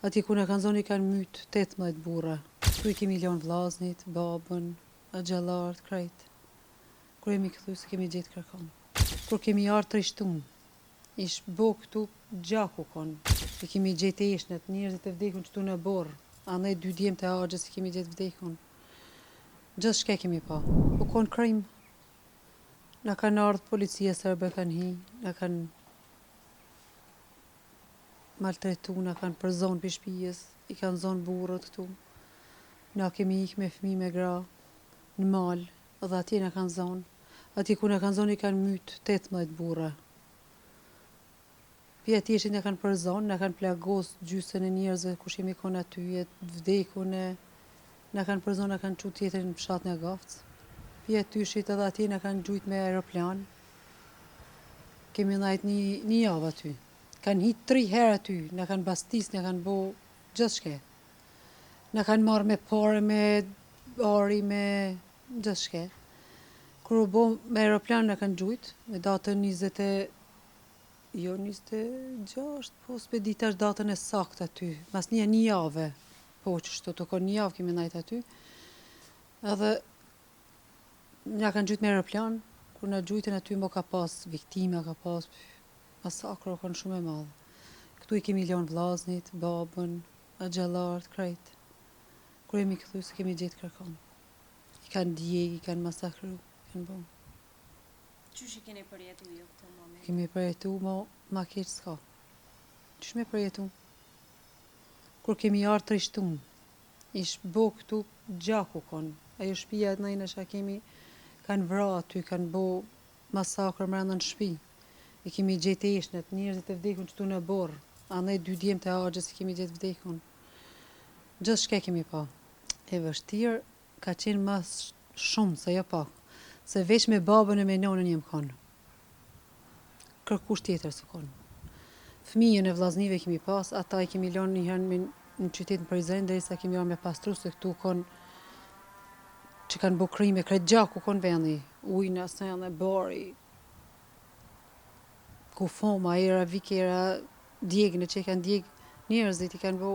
Ati ku në kanë zoni kanë mytë 18 burra. Tu i kemi lënë vllaznit, babën, xhallart, krejt. Kur jemi këthy se kemi gjetë kërkon. Kur kemi ardhur trishtum, ish bo këtu gjaku kon. I kemi gjetë eshnet, njerëzit e vdekun këtu në borë. Andaj 2 djemë të agjes i kemi gjetë vdekun. Gjithë shke kemi pa. Po kon krim. Na kanë ardhur policia serbe kanë hi, na kanë maltretu, na kanë përzon për shtëpijës, i kanë zonë burrët këtu. Na kemi ik me fëmijë me gra në mal, edhe atje na kanë zonë. Atje ku na kanë zonë i kanë mytë 18 burra. Pi atje që na kanë përzon, na kanë plagos gjysën e njerëzve kush jemi kon aty, vdekun e na kanë përzon, na kanë çu tjetër në fshat në Gafc. Pi aty shit edhe atje na kanë gjujt me aeroplan. Kemi ndajt një javë aty. Kanë hit 3 herë aty, na kanë bastis, na kanë bo gjithë shke. Na kanë marrë me pare, me ari, me gjithë shke. Kur u bo me aeroplan na kanë gjujt, me datën 26, po s'pe di tash datën e saktë aty, mas një javë, po qështu, të kon një javë kemi ndajt aty. Edhe na kanë gjujt me aeroplan, kur na gjujtën aty mo ka pas viktima, ka pas masakro kanë shumë e madhe. Këtu i kemi lënë vllaznit, babën, xhallart, krejt. Kur jemi këthy se kemi gjetë kërkon. I kanë djeg, i kanë masakru, kanë bon. Qysh i keni përjetu ju këto moment? Kemi përjetu ma keq s'ka. Qysh me përjetu? Kur kemi ardhur trishtum, ish bo këtu gjaku kon. Ajo shtëpia e nëjna që kemi kanë vra aty, kanë bo masakër mbrenda në shtëpi. I kemi gjetë eshnet, njerëzit e vdekun këtu në borë. Andaj 2 djemë të agjes i kemi gjetë vdekun. Gjithë shke kemi pa. E vështirë ka qenë mas shumë se jo pak. Se veç me babën e me nonën jem kanë. Kërkush tjetër së kanë. Fëmijën e vllaznive kemi pas, ata i kemi lënë një herë në qytetin Prizren, derisa kemi arë me pastru se këtu kanë që kanë bo krime, krejt gjaku kanë vendi. Ujna, sene, bari, ku foma, era, vikera, djegën e që i kanë djegë njerëzit, i kanë bo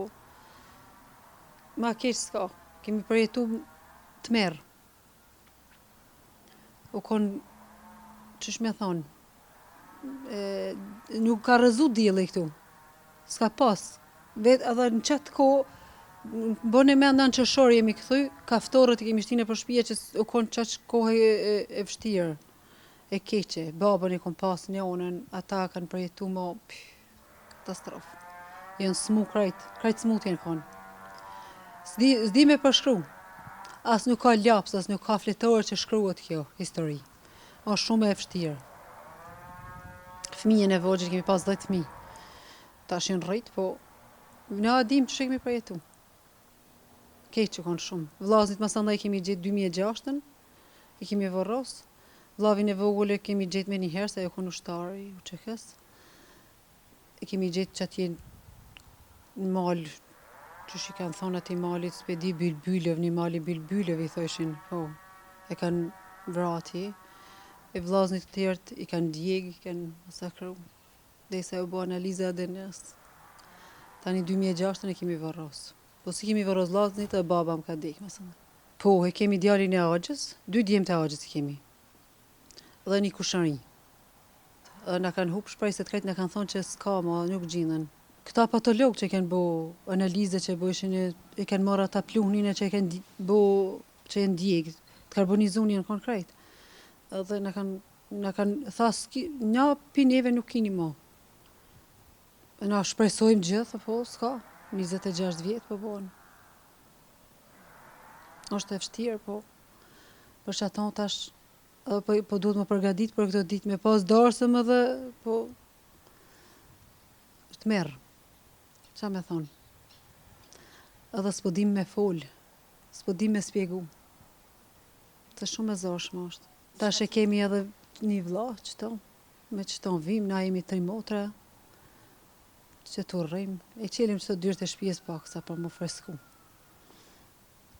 ma keq s'ka. Kemi përjetu të merë. U konë, qësh me thonë, nuk ka rëzu djeli këtu. S'ka pas. Vetë edhe në qatë ko, bën e menda në qëshor jemi këthy, kaftorët i kemi shtine për shpije që u konë qaq kohë e vështirë, e keqe. Babën i kom pas njonën, ata kanë përjetu mo, katastrofë. Jënë smu krejt smut jenë konë. S'di me përshkru. As nuk ka laps, as nuk ka fletore që shkruhet kjo histori. O shumë e vështirë. Fëmijën e vogjël kemi pas 10 fëmijë. Tash janë rrit, po na dim që kemi përjetu. Keq që kanë shumë. Vllaznit mas andaj kemi gjetë 2006-ën, i kemi vorros. Vllavin e vogël e kemi gjetë me një herë, se ajo kon ushtari, u çekës. I kemi gjetë që atje në mal, që shi kanë thonë ati malit, s'pe di Bylbylëv, një mali Bylbylëv i thoshin, po, e kanë vrati. E vllaznit të tjerët i kanë djeg, i kanë masakru. Derisa u bo analiza ADN-s. Tani 2006-ën e kemi varros. Po si kemi varros vllaznit, e baba më ka dek, mësën. Po, e kemi djalin e agjes, 2 djemë të agjes i kemi. Dhe një kushëri. Na kanë hup shpresat krejt, na kanë thonë që s'ka, ma nuk gjinen. Këta patolog që kanë bo analize që bëshin e kanë marrë ata pluhnin e që e kanë bo që e ndjeg, të karbonizun janë konkret. Edhe na kanë thas, nja pineve nuk kini mo. Na shpresojmë gjithë, po s'ka, 26 vjetë po bojnë. Është e vështirë, po, për që aton tash, po duhet më përgadit për këto ditë me pas darsëm edhe, po, të merë. Qa me thonë? Edhe s'po dim me folë, s'po dim me spjegu. Të shumë e zashme është. Tash e kemi edhe një vlla, qëto, me qëto vim, na jemi 3 motra, që të rrim, e qelim qëto dyrët e shpijes pak, sa për më fresku.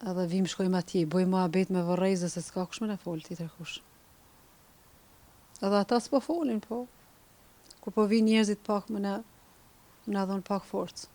Edhe vim shkojmë atje, bojmë muhabet me vërrejzë, se s'ka kush me në folë, tjetër kush. Edhe ata s'po folin, po. Kur po vi njerëzit pak më na dhonë pak forcë.